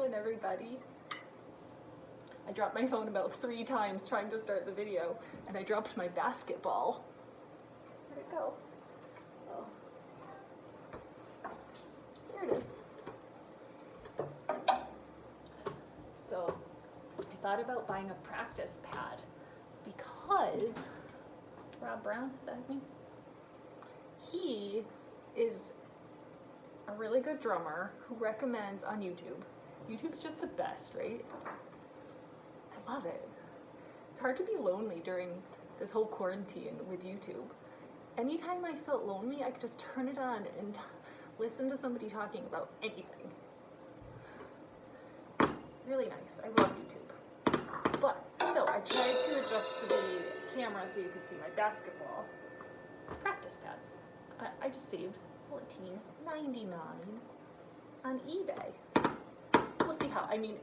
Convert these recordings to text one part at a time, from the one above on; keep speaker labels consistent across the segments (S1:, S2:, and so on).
S1: again, everybody. I dropped my phone about 3 times trying to start the video, and I dropped my basketball. Where'd it go? Oh. Here it is. So, I thought about buying a practice pad because Rob Brown, is that his name? He is a really good drummer who recommends on YouTube. YouTube's just the best, right? I love it. It's hard to be lonely during this whole quarantine with YouTube. Anytime I felt lonely, I could just turn it on and listen to somebody talking about anything. Really nice. I love YouTube. But, so I tried to adjust the camera so you could see my basketball practice pad. I just saved $14.99 on eBay. We'll see how, I mean,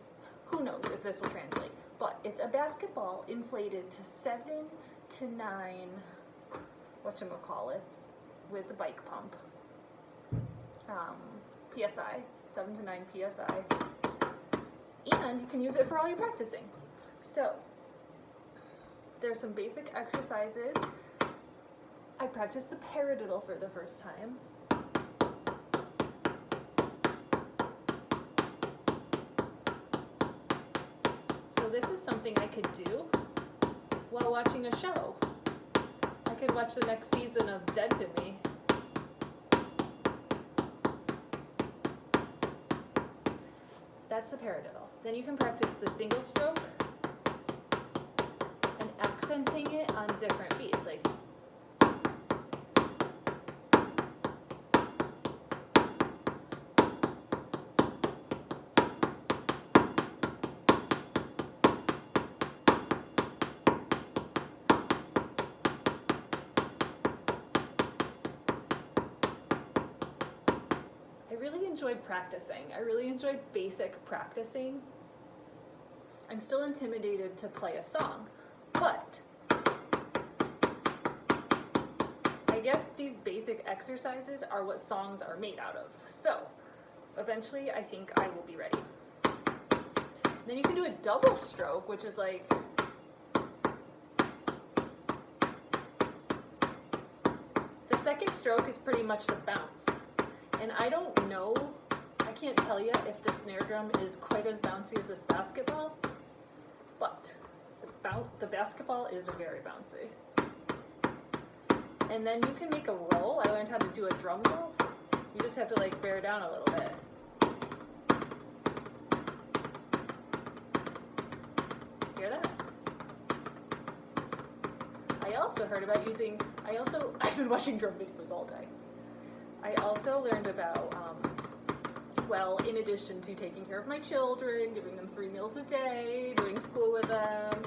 S1: who knows if this will translate. But it's a basketball inflated to 7 to 9, whatchamacallits, with the bike pump. PSI, 7 to 9 PSI. And you can use it for all your practicing. So, there's some basic exercises. I practiced the paradiddle for the first time. So this is something I could do while watching a show. I could watch the next season of Dead to Me. That's the paradiddle. Then you can practice the single stroke and accenting it on different beats. Like I really enjoyed practicing. I really enjoyed basic practicing. I'm still intimidated to play a song, but I guess these basic exercises are what songs are made out of. So eventually I think I will be ready. Then you can do a double stroke, which is like the second stroke is pretty much the bounce. And I don't know, I can't tell you if the snare drum is quite as bouncy as this basketball, but the basketball is very bouncy. And then you can make a roll. I learned how to do a drum roll. You just have to like bear down a little bit. Hear that? I also heard about using, I've been watching drum videos all day. I also learned about, well, in addition to taking care of my children, giving them 3 meals a day, doing school with them,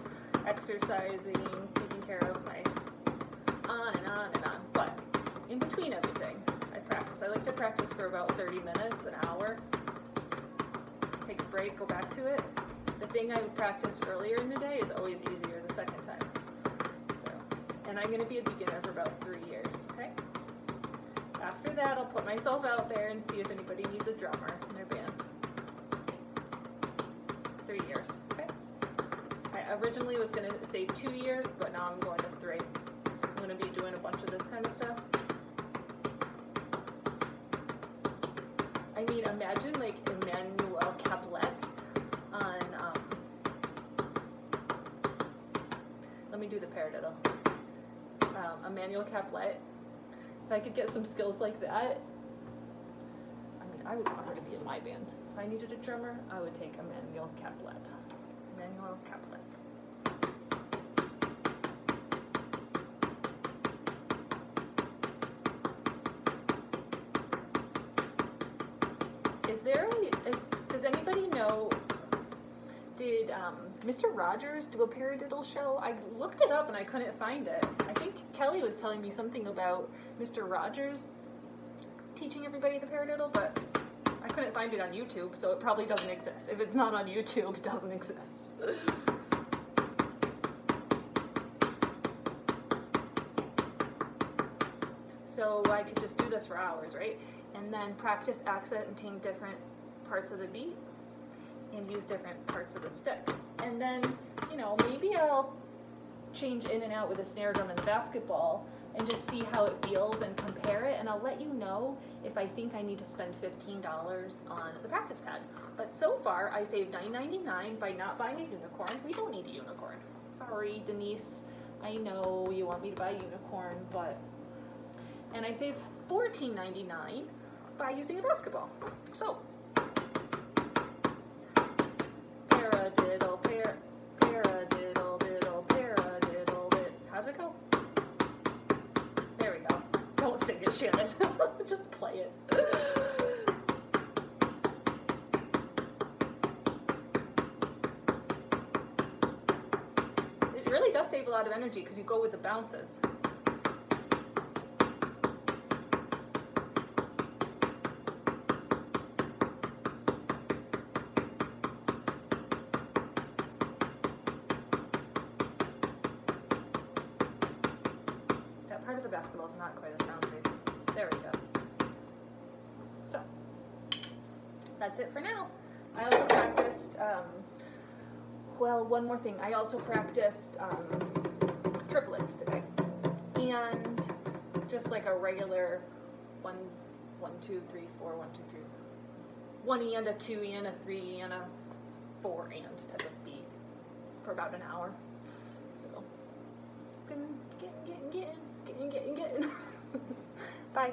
S1: exercising, taking care of my, on and on and on. But in between everything, I practice. I like to practice for about 30 minutes, an hour. Take a break, go back to it. The thing I practiced earlier in the day is always easier the second time. So, and I'm going to be a beginner for about 3 years, okay? After that, I'll put myself out there and see if anybody needs a drummer in their band. 3 years, okay? I originally was going to say 2 years, but now I'm going to 3. I'm going to be doing a bunch of this kind of stuff. I mean, imagine like Emmanuel Caplets on, let me do the paradiddle. Emmanuel Caplet. If I could get some skills like that, I mean, I would want her to be in my band. If I needed a drummer, I would take Emmanuel Caplet. Emmanuel Caplet. Does anybody know, did Mr. Rogers do a paradiddle show? I looked it up and I couldn't find it. I think Kelly was telling me something about Mr. Rogers teaching everybody the paradiddle, but I couldn't find it on YouTube, so it probably doesn't exist. If it's not on YouTube, it doesn't exist. So I could just do this for hours, right? And then practice accenting different parts of the beat. and use different parts of the stick. And then, you know, maybe I'll change in and out with a snare drum and basketball and just see how it feels and compare it, and I'll let you know if I think I need to spend $15 on the practice pad. But so far, I saved $9.99 by not buying a unicorn. We don't need a unicorn. Sorry, Denise. I know you want me to buy a unicorn, but... And I saved $14.99 by using a basketball. So, paradiddle, paradiddle, diddle, paradiddle, diddle. How's it go? There we go. Don't sing it, Shannon. Just play it. It really does save a lot of energy because you go with the bounces. Part of the basketball is not quite as bouncy. There we go. So, that's it for now. I also practiced, well, one more thing. I also practiced triplets today. And just like a regular 1, 2, 3, 4, 1, 2, 3. 1 and a 2 and a 3 and a 4 and type of beat for about an hour. So, getting. Getting. Bye.